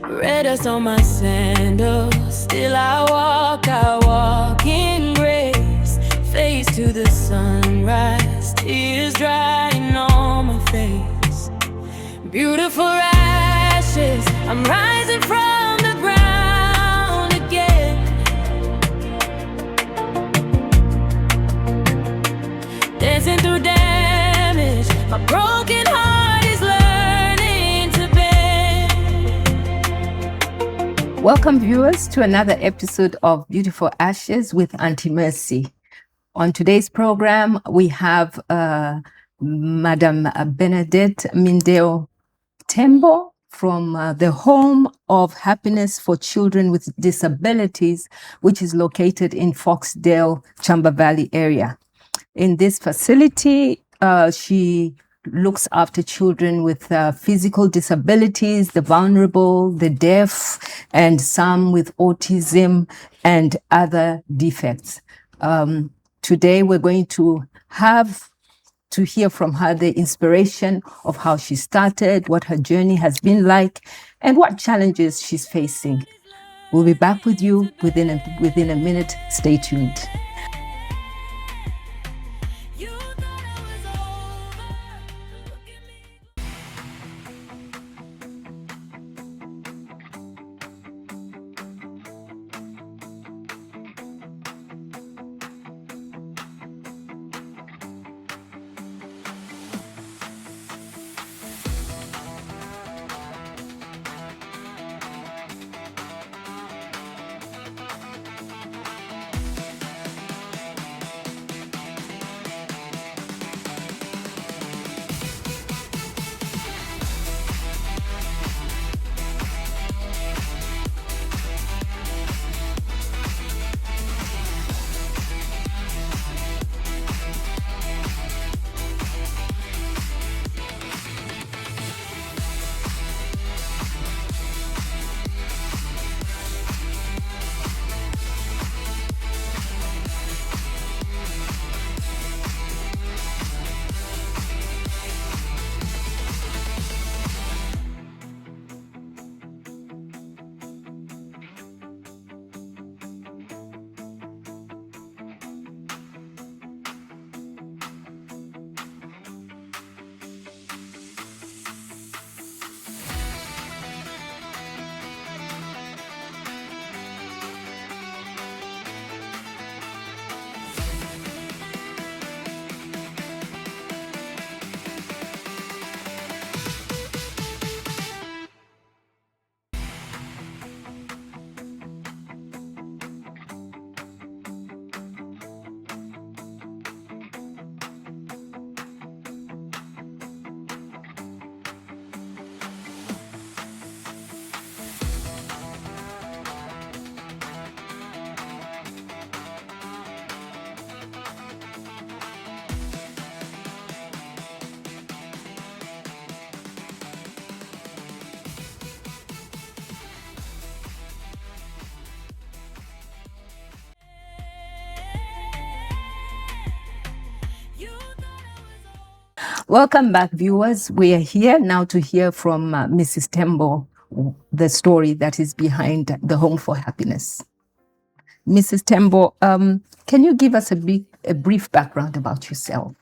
Red dust on my sandals, still I walk in grace. Face to the sunrise, tears drying on my face. Beautiful ashes, I'm rising from the ground again. Dancing through damage, my broken heart is learning to bend. Welcome, viewers, to another episode of Beautiful Ashes with Auntie Mercy. On today's program, we have Madam Bernadette Mindeo Tembo from the Home of Happiness for Children with Disabilities, which is located in Foxdale, Chamba Valley area. In this facility, she looks after children with physical disabilities, the vulnerable, the deaf, and some with autism and other defects. Today, we're going to have to hear from her the inspiration of how she started, what her journey has been like, and what challenges she's facing. We'll be back with you within a minute. Stay tuned. Welcome back, viewers. We are here now to hear from Mrs. Tembo, the story that is behind the Home for Happiness. Mrs. Tembo, can you give us a brief background about yourself?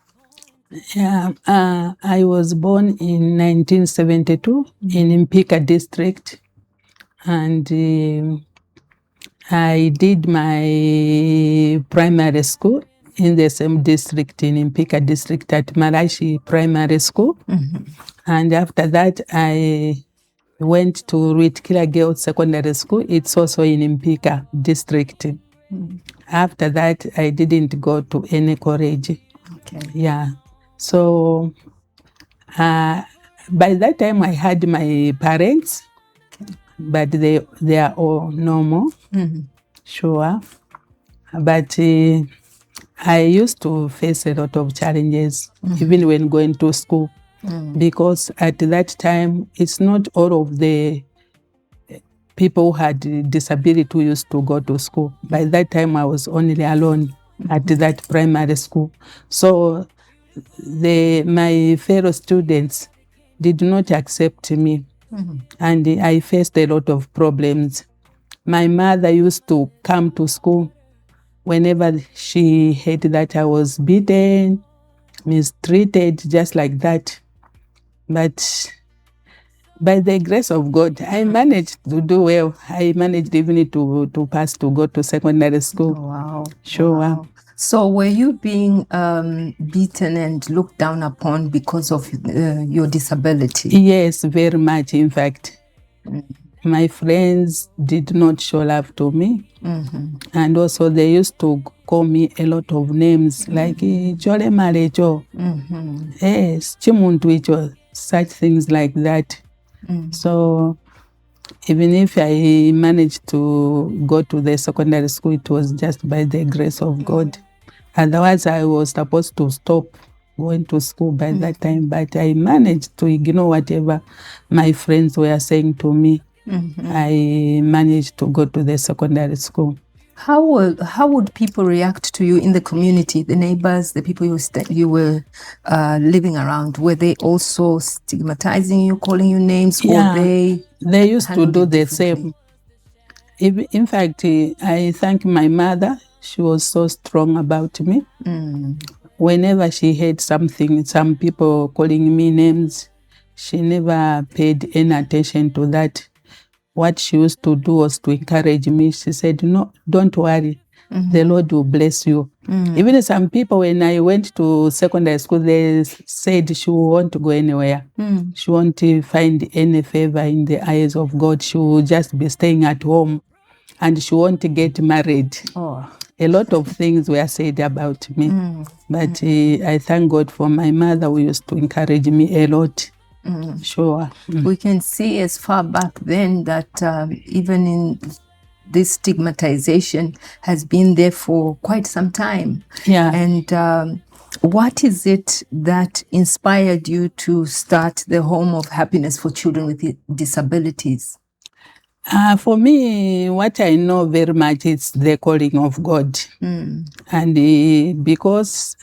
Yeah, I was born in 1972 in Mpika district, and I did my primary school in the same district, in Mpika district, at Marashi Primary School. Mm-hmm. And after that, I went to Ruitkila Girls Secondary School. It's also in Mpika district. Mm-hmm. After that, I didn't go to any college. Okay. Yeah. So by that time, I had my parents, okay, but they are all normal. Mm-hmm. Sure. But I used to face a lot of challenges, mm-hmm, even when going to school, mm-hmm, because at that time, it's not all of the people who had disability who used to go to school. By that time, I was only alone, mm-hmm, at that primary school. So my fellow students did not accept me and I faced a lot of problems. My mother used to come to school whenever she heard that I was beaten, mistreated, just like that. But by the grace of God, I managed to do well. I managed even to pass to go to secondary school. Wow. Sure. Wow. So were you being beaten and looked down upon because of your disability? Yes, very much. In fact, my friends did not show love to me. And also they used to call me a lot of names like Chole Malecho, yes, Chimuntu Icho, such things like that. So even if I managed to go to the secondary school, it was just by the grace of God. Otherwise, I was supposed to stop going to school by that time, but I managed to ignore whatever my friends were saying to me. I managed to go to the secondary school. How would people react to you in the community, the neighbors, the people you were living around? Were they also stigmatizing you, calling you names? Yeah, or they used to handled do it the differently? same. In fact, I thank my mother. She was so strong about me. Whenever she heard something, some people calling me names, she never paid any attention to that. What she used to do was to encourage me. She said, no, don't worry. The Lord will bless you. Even some people, when I went to secondary school, they said she won't go anywhere. She won't find any favor in the eyes of God. She will just be staying at home and she won't get married. Oh. A lot of things were said about me. But I thank God for my mother who used to encourage me a lot. Sure. We can see as far back then that even in this stigmatization has been there for quite some time. Yeah. And what is it that inspired you to start the Home of Happiness for Children with Disabilities? For me, what I know very much is the calling of God. And because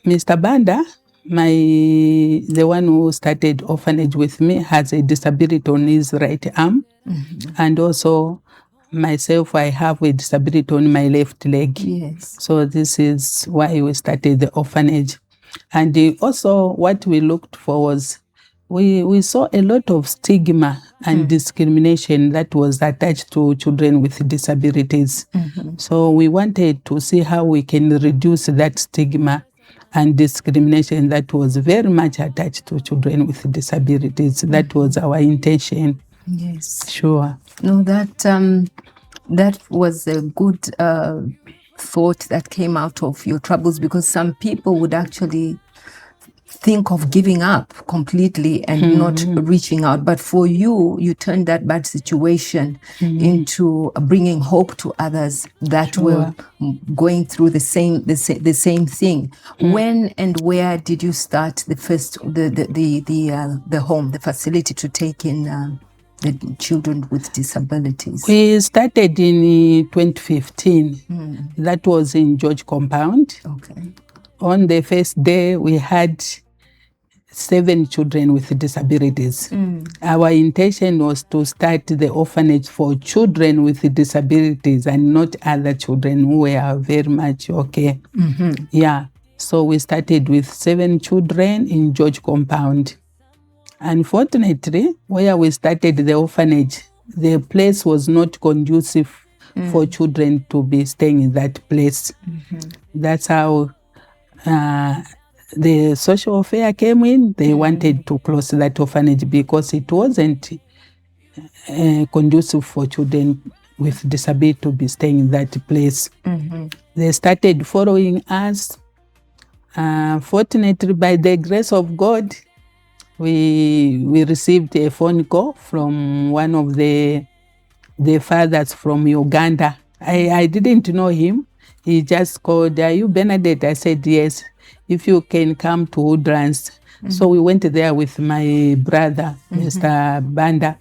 Mr. Banda, the one who started orphanage with me, has a disability on his right arm. And also myself, I have a disability on my left leg. Yes. So this is why we started the orphanage. And also what we looked for was, we saw a lot of stigma and discrimination that was attached to children with disabilities. So we wanted to see how we can reduce that stigma and discrimination that was very much attached to children with disabilities. That was our intention. Yes. Sure. No, that was a good thought that came out of your troubles, because some people would actually think of giving up completely and not reaching out. But for you, you turned that bad situation into bringing hope to others that were going through the same thing. When and where did you start the home, the facility to take in the children with disabilities? We started in 2015. That was in George Compound. Okay. On the first day, we had 7 children with disabilities. Our intention was to start the orphanage for children with disabilities and not other children who were very much okay. Yeah. So we started with 7 children in George Compound. Unfortunately, where we started the orphanage, the place was not conducive for children to be staying in that place. That's how the social affair came in. They wanted to close that orphanage because it wasn't conducive for children with disability to be staying in that place. They started following us. Fortunately, by the grace of God, we received a phone call from one of the fathers from Uganda. I didn't know him. He just called, "Are you Bernadette?" I said, "Yes. If you can come to Woodlands." So we went there with my brother, Mr. Banda.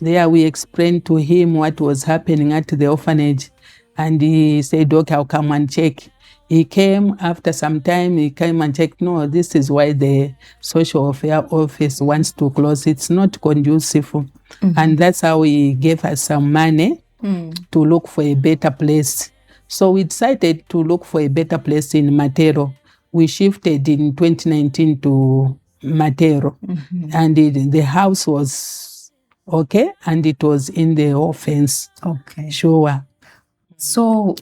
There we explained to him what was happening at the orphanage. And he said, "Okay, I'll come and check." He came after some time, he came and checked, no, this is why the social welfare office wants to close. It's not conducive. And that's how he gave us some money to look for a better place. So we decided to look for a better place in Matero. We shifted in 2019 to Matero. And the house was okay, and it was in the offense. Okay. Sure. So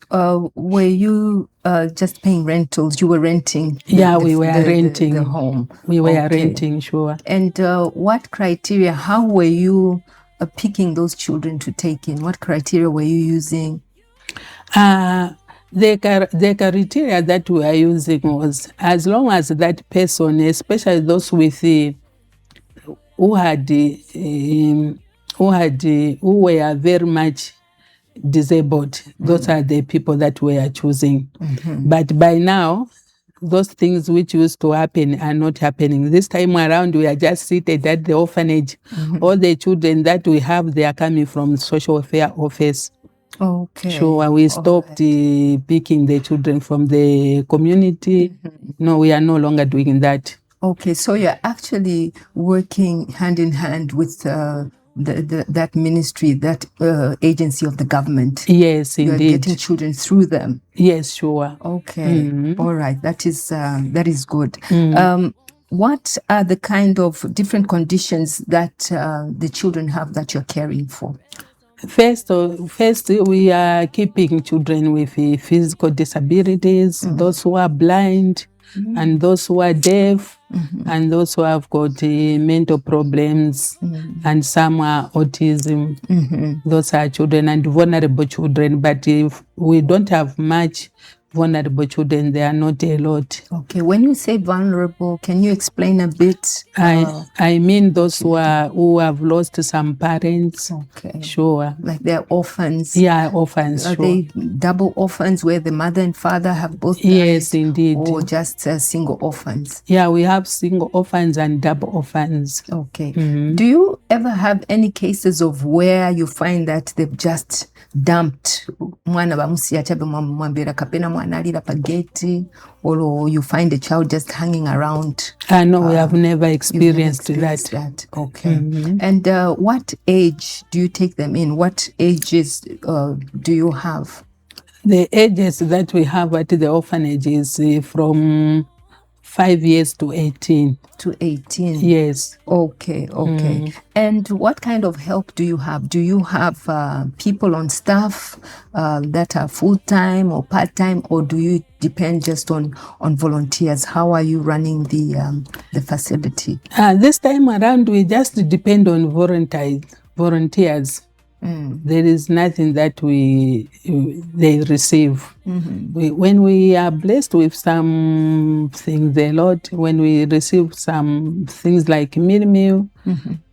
were you just paying rentals? You were renting? Yeah, we were renting the home. We were Okay. renting, sure. And what criteria, how were you picking those children to take in? What criteria were you using? The criteria that we are using was, as long as that person, especially those with who were very much disabled, those are the people that we are choosing. But by now, those things which used to happen are not happening. This time around, we are just seated at the orphanage. All the children that we have, they are coming from social welfare office. Okay. Sure, we stopped picking the children from the community. No, we are no longer doing that. Okay, so you're actually working hand in hand with that ministry, that agency of the government. Yes, You're indeed. getting children through them. Yes, sure. Okay, all right, that is good. What are the kind of different conditions that the children have that you're caring for? First, we are keeping children with physical disabilities, those who are blind, and those who are deaf, and those who have got mental problems, and some are autism. Those are children and vulnerable children. But if we don't have much vulnerable children, they are not a lot. Okay, when you say vulnerable, can you explain a bit? I mean those who have lost some parents. Okay. Sure. Like they're orphans. Yeah, orphans. Are sure. they double orphans where the mother and father have both died? Yes, indeed. Or just single orphans? Yeah, we have single orphans and double orphans. Okay. Do you ever have any cases of where you find that they've just dumped mwana bamusiya chabe mwambera kapena mwana alira pageti, or you find a child just hanging around? No, we have never experienced that. Okay. And what age do you take them in? What ages do you have? The ages that we have at the orphanage is from 5 years to 18. To 18? Yes. Okay. And what kind of help do you have? Do you have people on staff that are full-time or part-time, or do you depend just on volunteers? How are you running the facility? This time around, we just depend on volunteers. There is nothing that they receive. When we are blessed with some things, a lot, when we receive some things like meal,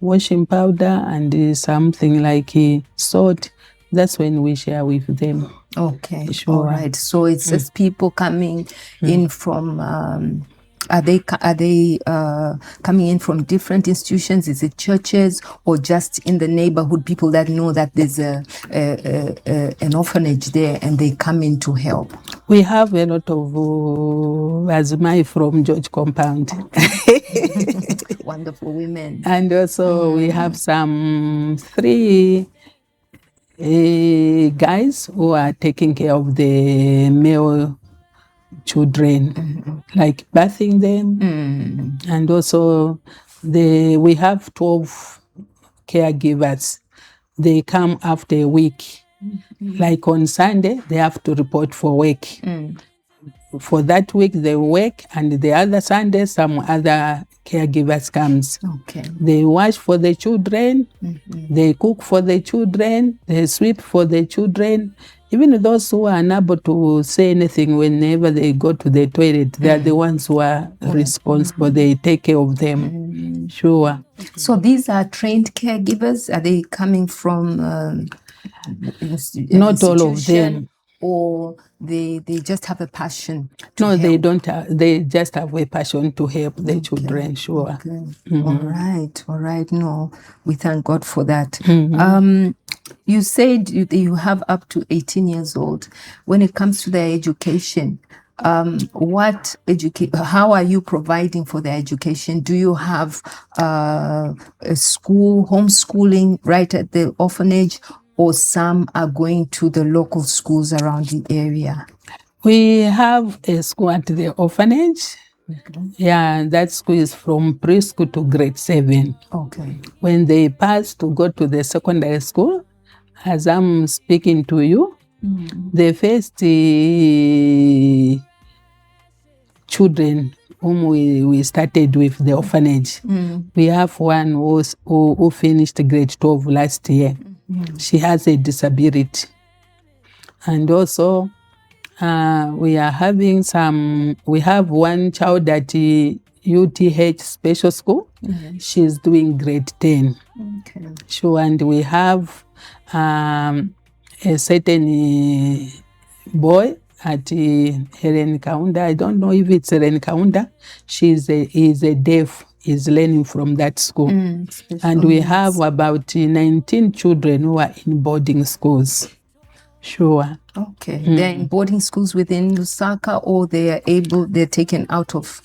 washing powder, and something like salt, that's when we share with them. Okay, Sure. all right. So it's just people coming in from. Are they coming in from different institutions? Is it churches, or just in the neighborhood, people that know that there's an orphanage there and they come in to help? We have a lot of Azumai from George Compound. Wonderful women. And also we have some 3 guys who are taking care of the male children, like bathing them. And also we have 12 caregivers. They come after a week. Like on Sunday, they have to report for work. For that week, they work, and the other Sunday, some other caregivers comes. Okay. They wash for the children, they cook for the children, they sweep for the children. Even those who are unable to say anything whenever they go to the toilet, they are the ones who are responsible. They take care of them. Sure. So these are trained caregivers? Are they coming from Not all of them. Or they just have a passion to No, help? they don't. They just have a passion to help the children. Sure. Okay. All right. No, we thank God for that. You said you have up to 18 years old. When it comes to their education, how are you providing for their education? Do you have a school, homeschooling right at the orphanage, or some are going to the local schools around the area? We have a school at the orphanage. Yeah, that school is from preschool to grade 7. Okay. When they pass to go to the secondary school, as I'm speaking to you, the first children whom we started with the orphanage, we have one who finished grade 12 last year. She has a disability. And also, we have one child at UTH Special School. She's doing grade 10. Okay. Sure, and we have a certain boy at Helen Kaunda. I don't know if it's Helen Kaunda. He's a deaf. He's learning from that school. And we have about 19 children who are in boarding schools. Sure. Okay. They're in boarding schools within Lusaka, or they're taken out of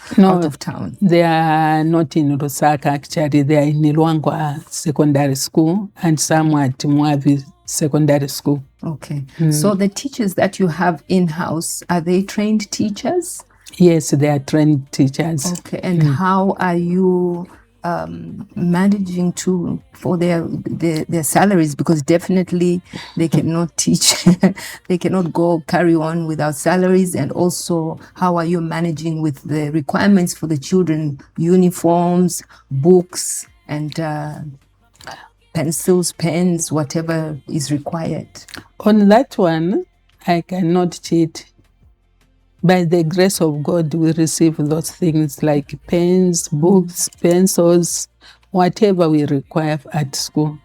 town? They are not in Lusaka, actually. They are in Nilwangwa Secondary School and some at Mwavi Secondary School. Okay. So the teachers that you have in-house, are they trained teachers? Yes, they are trained teachers. Okay. And how are you managing for their salaries? Because definitely they cannot teach, they cannot carry on without salaries. And also, how are you managing with the requirements for the children, uniforms, books, and pencils, pens, whatever is required? On that one, I cannot cheat. By the grace of God, we receive those things like pens, books, pencils, whatever we require at school.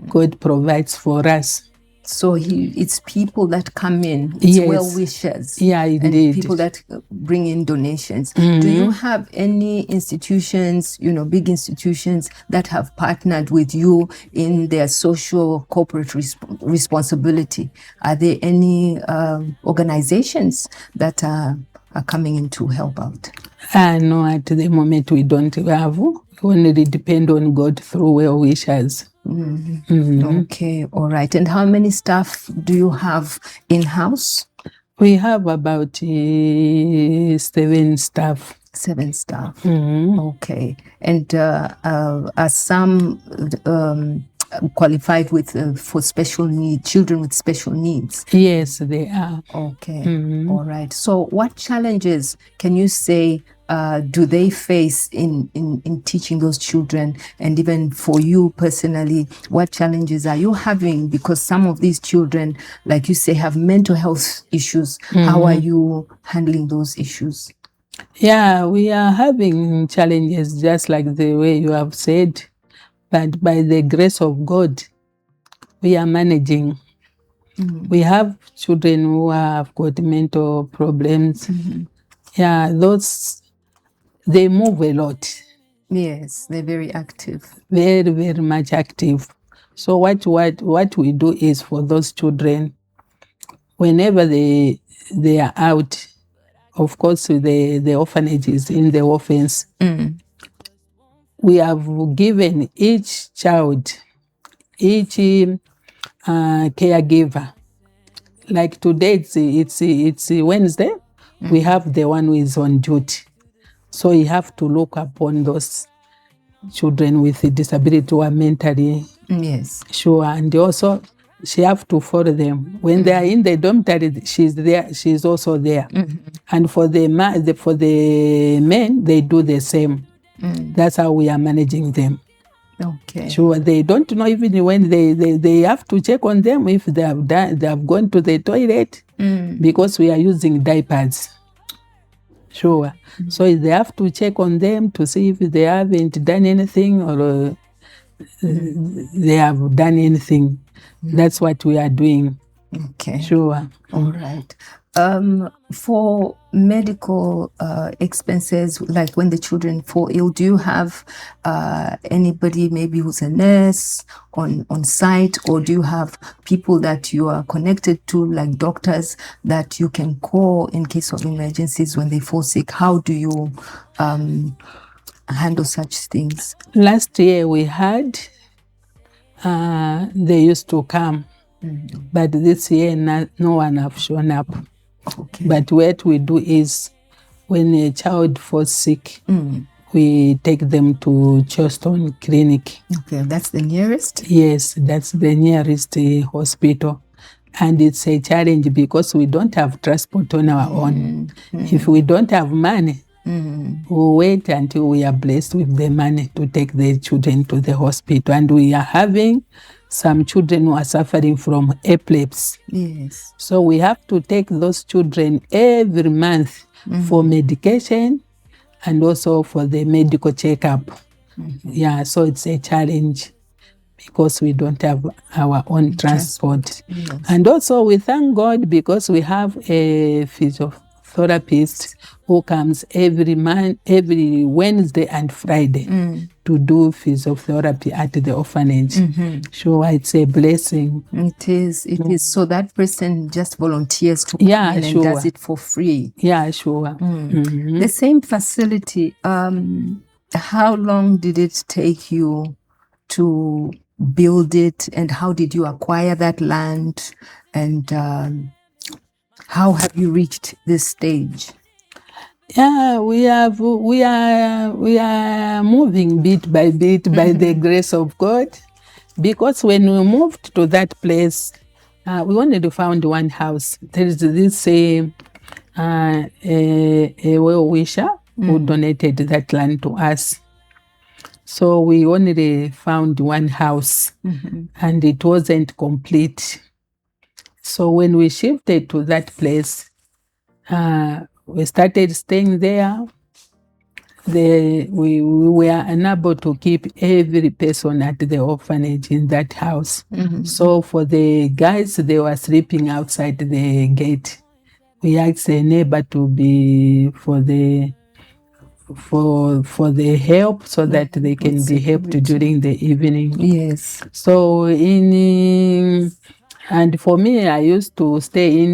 God provides for us. So it's people that come in, it's well-wishers. Yeah, indeed. And people that bring in donations. Do you have any institutions, big institutions that have partnered with you in their social corporate responsibility? Are there any organizations that are coming in to help out? No, at the moment we don't have. We only depend on God through well-wishers. Okay, all right. And how many staff do you have in-house? We have about 7 staff. 7 staff. Okay. And are some qualified for special needs, children with special needs? Yes, they are. Okay. All right. So what challenges can you say do they face in teaching those children? And even for you personally, what challenges are you having? Because some of these children, like you say, have mental health issues. How are you handling those issues? Yeah, we are having challenges just like the way you have said. But by the grace of God, we are managing. We have children who have got mental problems. Yeah, they move a lot. Yes, they're very active. Very, very much active. So what we do is for those children, whenever they are out, of course the orphanage is in the orphans. We have given each child, each caregiver, like today it's Wednesday, we have the one who is on duty. So you have to look upon those children with a disability who are mentally sure, and also she have to follow them. When they are in the dormitory, she's there, she's also there. And for the men, they do the same. That's how we are managing them. Okay. Sure, they don't know even when they have to check on them if they have gone to the toilet, because we are using diapers. Sure. So they have to check on them to see if they haven't done anything or they have done anything. That's what we are doing. Okay. Sure. All right. For medical expenses, like when the children fall ill, do you have anybody maybe who's a nurse on site, or do you have people that you are connected to, like doctors, that you can call in case of emergencies when they fall sick? How do you handle such things? Last year we had, they used to come, but this year no one have shown up. Okay. But what we do is, when a child falls sick, we take them to Charleston Clinic. Okay, that's the nearest? Yes, that's the nearest hospital. And it's a challenge because we don't have transport on our own. If we don't have money, we'll wait until we are blessed with the money to take the children to the hospital. And we are having some children who are suffering from epilepsy. Yes. So we have to take those children every month for medication and also for the medical checkup. Yeah, so it's a challenge because we don't have our own transport. Yes. And also we thank God because we have a physiotherapist who comes every Wednesday and Friday to do physiotherapy at the orphanage. So it's a blessing. It is. So that person just volunteers to come in sure. and does it for free. Yeah, sure. The same facility, how long did it take you to build it, and how did you acquire that land, and how have you reached this stage? Yeah, we are moving bit by bit by the grace of God, because when we moved to that place, we only found one house. There is this a well-wisher who donated that land to us. So we only found one house, and it wasn't complete. So when we shifted to that place, we started staying there. We were unable to keep every person at the orphanage in that house. So for the guys, they were sleeping outside the gate. We asked a neighbor to be for the help, so that they can be helped during the evening. Yes. So and for me, I used to stay in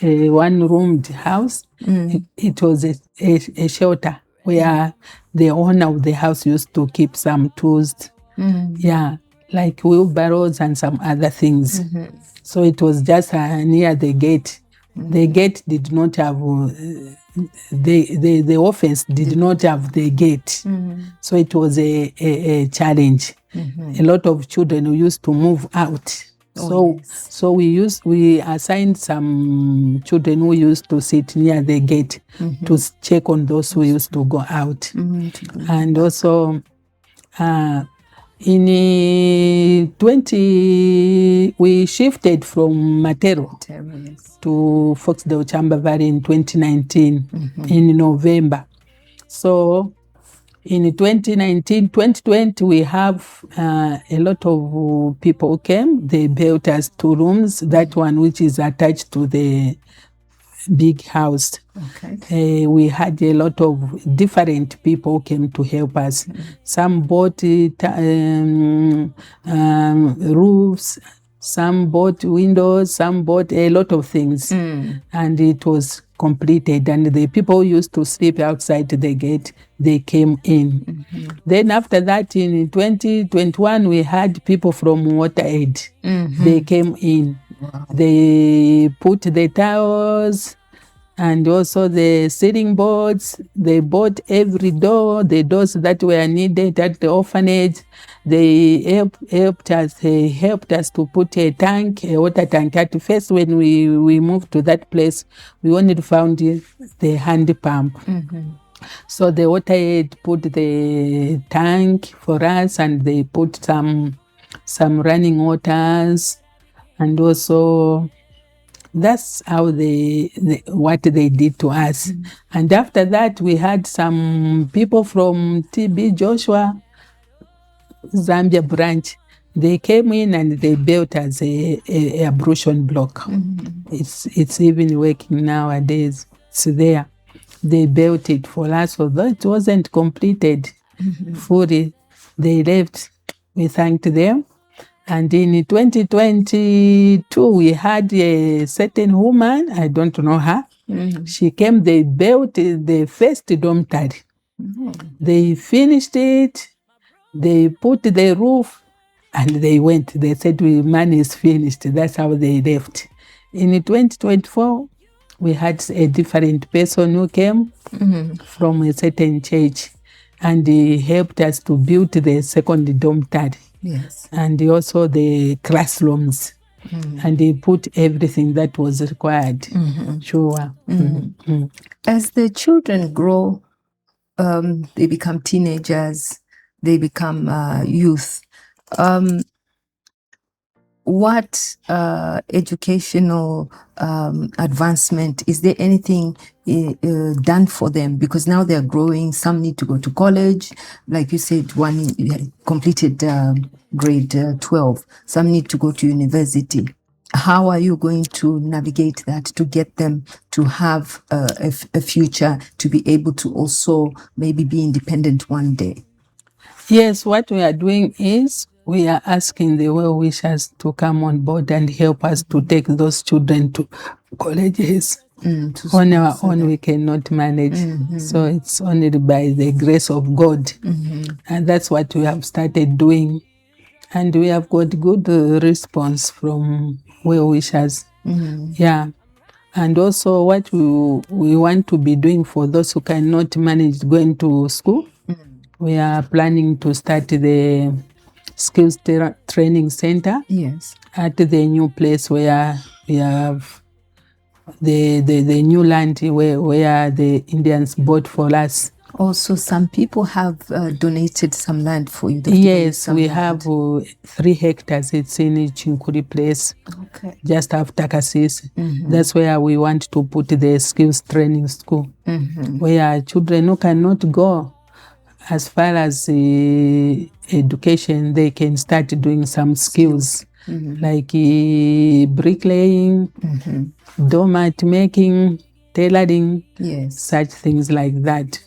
a one-roomed house. It was a shelter where the owner of the house used to keep some tools, like wheelbarrows and some other things. So it was just near the gate. The gate did not have, the offense did not have the gate. So it was a challenge. A lot of children who used to move out. So we assigned some children who used to sit near the gate to check on those who used to go out. And also in we shifted from Matero to Foxdale Chamba Valley in 2019 in November. So in 2020, we have a lot of people who came. They built us 2 rooms, that one which is attached to the big house. Okay. We had a lot of different people who came to help us. Some bought roofs, some bought windows, some bought a lot of things. And it was completed. And the people who used to sleep outside the gate, they came in. Then after that, in 2021, we had people from WaterAid. They came in. Wow. They put the tiles and also the ceiling boards. They bought every door, the doors that were needed at the orphanage. They helped us to put a water tank. At first, when we moved to that place, we only found the hand pump. So the WaterAid put the tank for us, and they put some running waters. And also, that's how what they did to us. And after that, we had some people from TB Joshua Zambia branch. They came in and they built as a ablution block. It's even working nowadays. It's there. They built it for us, although it wasn't completed fully. They left. We thanked them. And in 2022, we had a certain woman, I don't know her. She came, they built the first dormitory. They finished it, they put the roof, and they went. They said, money is finished. That's how they left. In 2024, we had a different person who came from a certain church, and he helped us to build the second dormitory. Yes. And also the classrooms. And he put everything that was required. Sure. As the children grow, they become teenagers, they become youth. What educational advancement, is there anything done for them? Because now they're growing, some need to go to college. Like you said, one completed grade 12, some need to go to university. How are you going to navigate that to get them to have a future, to be able to also maybe be independent one day? Yes, what we are doing is we are asking the well-wishers to come on board and help us to take those children to colleges. On our own, we cannot manage. So it's only by the grace of God. And that's what we have started doing. And we have got good response from well-wishers. Yeah. And also what we want to be doing for those who cannot manage going to school, we are planning to start the skills training center. Yes. At the new place where we have the new land where the Indians bought for us. Also, some people have donated some land for you. Yes, we have 3 hectares. It's in Chinkuri place, just after Cassis. That's where we want to put the skills training school, where children who cannot go as far as education, they can start doing some skills like bricklaying, doormat making, tailoring, such things like that.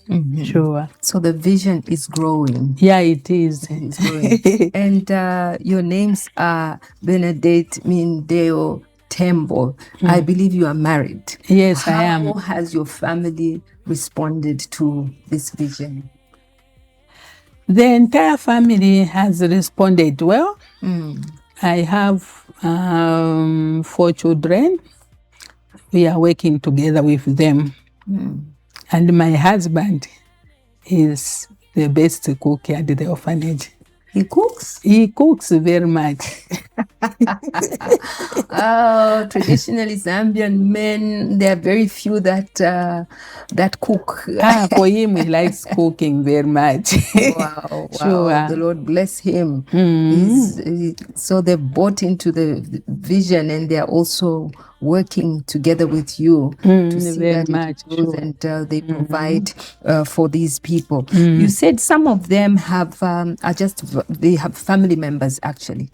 Sure. So the vision is growing. Yeah, it is. It's growing. And your names are Benedict Mindeo Tembo. I believe you are married. Yes, I am. How has your family responded to this vision? The entire family has responded well. I have 4 children. We are working together with them. And my husband is the best cook at the orphanage. He cooks? He cooks very much. Traditionally Zambian men, there are very few that cook. For him, he likes cooking very much. Wow. Sure. The Lord bless him. So they bought into the vision, and they're also working together with you to see very that much, it grows, sure. and they provide for these people. You said some of them have they have family members actually.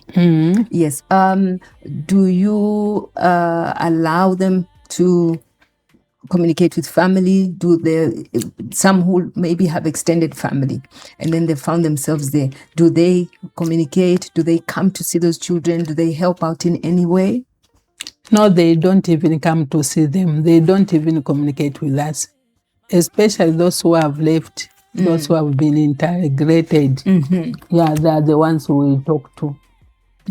Yes. Do you allow them to communicate with family? Do they, some who maybe have extended family and then they found themselves there, do they communicate? Do they come to see those children? Do they help out in any way? No, they don't even come to see them. They don't even communicate with us, especially those who have left, those who have been integrated. Yeah, they are the ones who we talk to.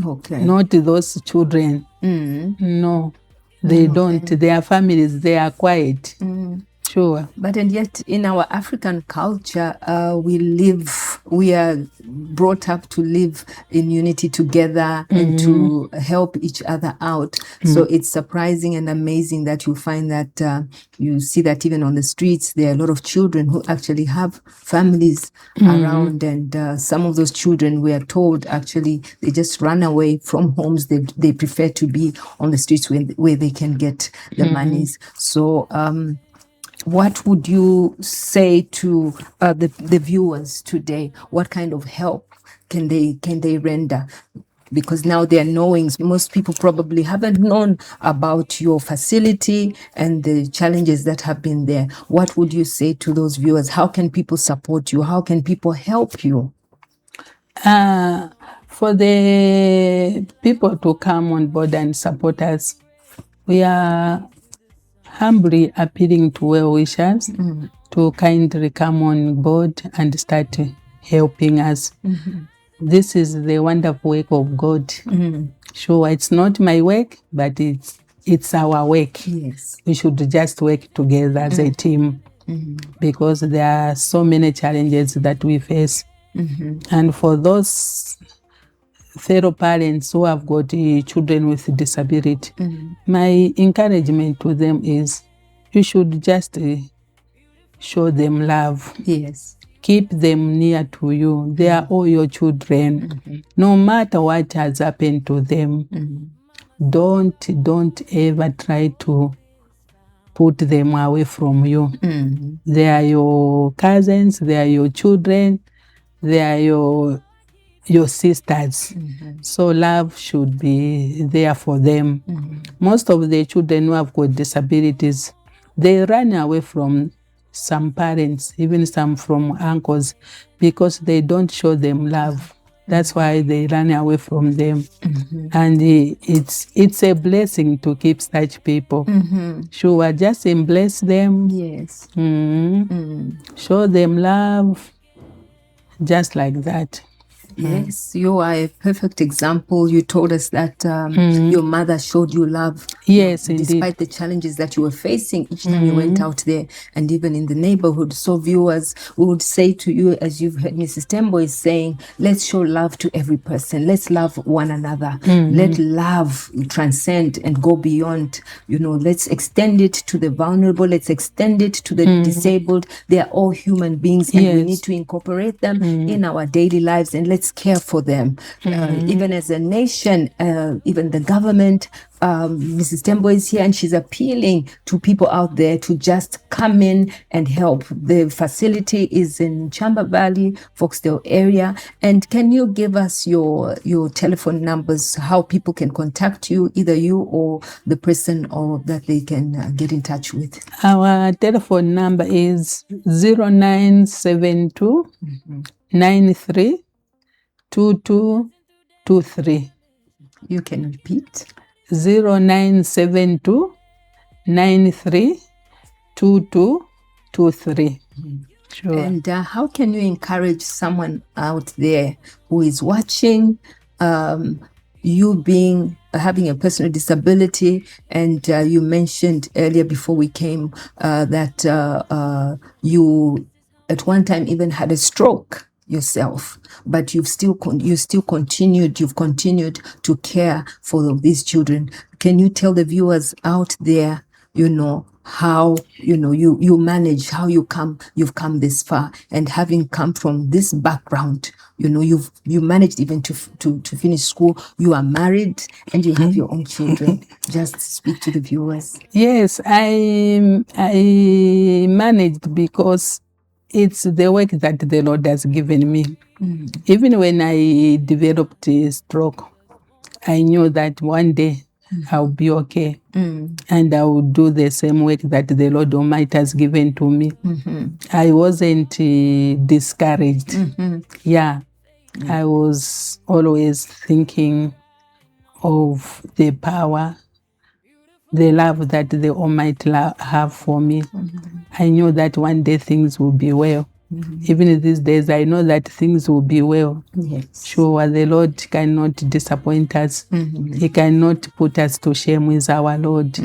Okay. Not those children. No, they don't. Their families, they are quiet. Sure. But and yet in our African culture, we are brought up to live in unity together and to help each other out. So it's surprising and amazing that you find that you see that even on the streets, there are a lot of children who actually have families around, and some of those children, we are told, actually they just run away from homes. They prefer to be on the streets where they can get the monies. So what would you say to the viewers today? What kind of help can they render? because now they're knowing. Most people probably haven't known about your facility and the challenges that have been there. What would you say to those viewers? How can people support you? How can people help you? For the people to come on board and support us, we are humbly appealing to well-wishers to kindly come on board and start helping us. This is the wonderful work of God. Sure, it's not my work, but it's our work. Yes. We should just work together as a team because there are so many challenges that we face. And for those fellow parents who have got children with disability, my encouragement to them is you should just show them love. Yes. Keep them near to you. They are all your children. No matter what has happened to them, don't ever try to put them away from you. They are your cousins, they are your children, they are your sisters. So love should be there for them. Most of the children who have got disabilities, they run away from some parents, even some from uncles, because they don't show them love. That's why they run away from them. And it's a blessing to keep such people. Sure, just embrace them. Yes. Show them love, just like that. Yes, you are a perfect example. You told us that your mother showed you love. Yes, indeed. Despite the challenges that you were facing each time you went out there and even in the neighborhood. So viewers, we would say to you, as you've heard Mrs. Tembo is saying, let's show love to every person. Let's love one another. Let love transcend and go beyond. Let's extend it to the vulnerable. Let's extend it to the disabled. They are all human beings, and we need to incorporate them in our daily lives, and let's care for them. Even as a nation, even the government, Mrs. Tembo is here and she's appealing to people out there to just come in and help. The facility is in Chamba Valley, Foxdale area. And can you give us your telephone numbers, how people can contact you, either you or the person, or that they can get in touch with? Our telephone number is 0972 93 2223. You can repeat. 0972 93 2223. Sure. And how can you encourage someone out there who is watching, you having a personal disability, and you mentioned earlier before we came that you at one time even had a stroke yourself, but you've continued to care for these children. Can you tell the viewers out there, how you manage, how you've come this far, and having come from this background, you managed even to finish school. You are married and you have your own children. Just speak to the viewers. Yes, I managed because it's the work that the Lord has given me. Even when I developed a stroke, I knew that one day I'll be okay. And I will do the same work that the Lord Almighty has given to me. I wasn't discouraged. Yeah, I was always thinking of the power, the love that the Almighty have for me. I knew that one day things will be well. Even these days, I know that things will be well. Yes. Sure, the Lord cannot disappoint us. He cannot put us to shame with our Lord.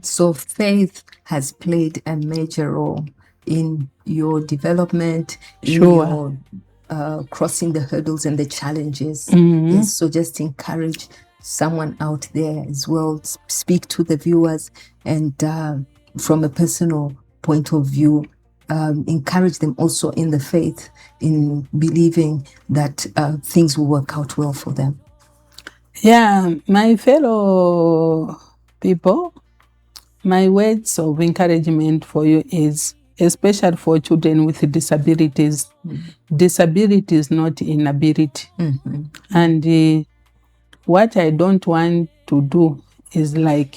So faith has played a major role in your development, in your crossing the hurdles and the challenges. Yes, so just encourage someone out there as well. Speak to the viewers, and from a personal point of view, encourage them also in the faith, in believing that things will work out well for them. Yeah, my fellow people, my words of encouragement for you is especially for children with disabilities. Disability is not inability. And what I don't want to do is like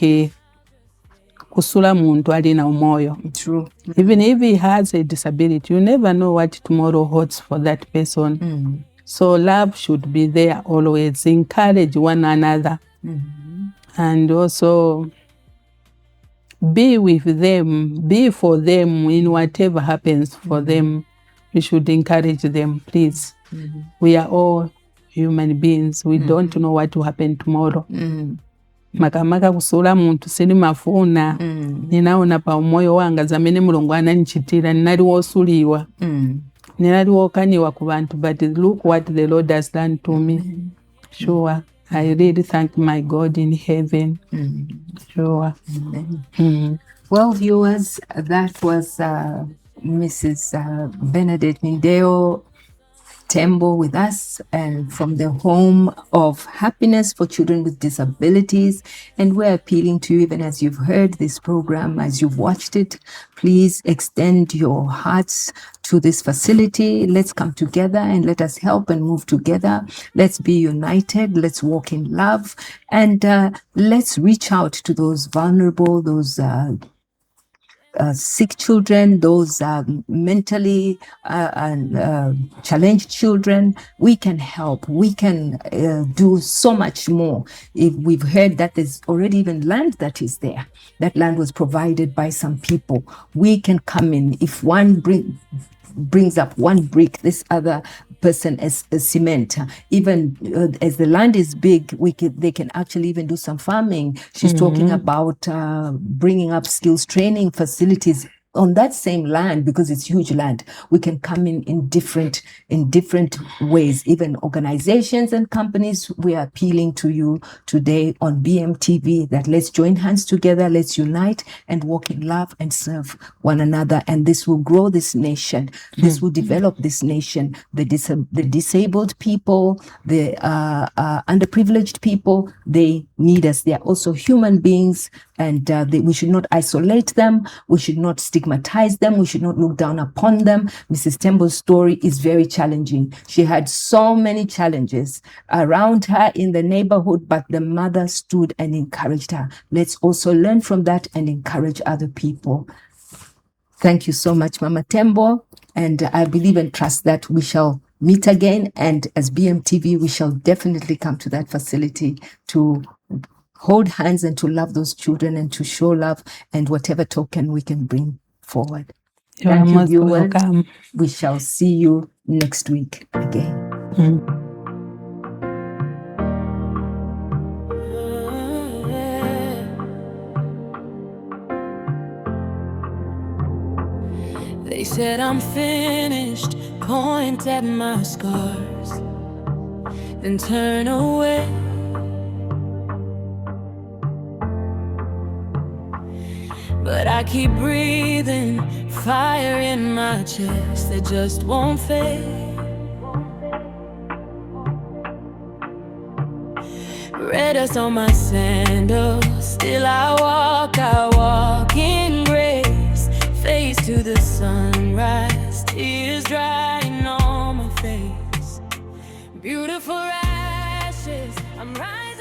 kusula muntu alina umoyo. True. Even if he has a disability, you never know what tomorrow holds for that person. So love should be there always. Encourage one another. And also be with them, be for them in whatever happens for them. We should encourage them, please. We are all human beings. We don't know what will happen tomorrow. Makamaka kusula muntu sini mafuna. Ninaona pa umoyo wanga zamene mulungu ananichitira ninaliwo osuliwa. Ninaliwo okaniwa ku bantu, but look what the Lord has done to me. Sure. I really thank my God in heaven. Sure. Well, viewers, that was Mrs. Benedict Mindeo Tembo with us, and from the home of happiness for children with disabilities. And we're appealing to you, even as you've heard this program, as you've watched it, please extend your hearts to this facility. Let's come together and let us help and move together. Let's be united. Let's walk in love, and let's reach out to those vulnerable, those sick children, those mentally challenged children. We can help. We can do so much more. If we've heard that there's already even land that is there. That land was provided by some people. We can come in. If one brings up one brick, this other person as cement. Even as the land is big, they can actually even do some farming. She's talking about bringing up skills training facilities on that same land, because it's huge land. We can come in different ways. Even organizations and companies, we are appealing to you today on BMTV that let's join hands together, let's unite and walk in love and serve one another, and this will grow this nation. This will develop this nation. The disabled people, the underprivileged people, they need us. They are also human beings, and we should not isolate them. We should not stigmatize them. We should not look down upon them. Mrs. Tembo's story is very challenging. She had so many challenges around her in the neighborhood, but the mother stood and encouraged her. Let's also learn from that and encourage other people. Thank you so much, Mama Tembo. And I believe and trust that we shall meet again. And as BMTV, we shall definitely come to that facility to hold hands and to love those children and to show love, and whatever token we can bring forward. You are Thank you, most viewers. welcome. We shall see you next week again. They said I'm finished, point at my scars, then turn away. But I keep breathing, fire in my chest that just won't fade. Red dust on my sandals, still I walk in grace. Face to the sunrise, tears drying on my face. Beautiful ashes, I'm rising.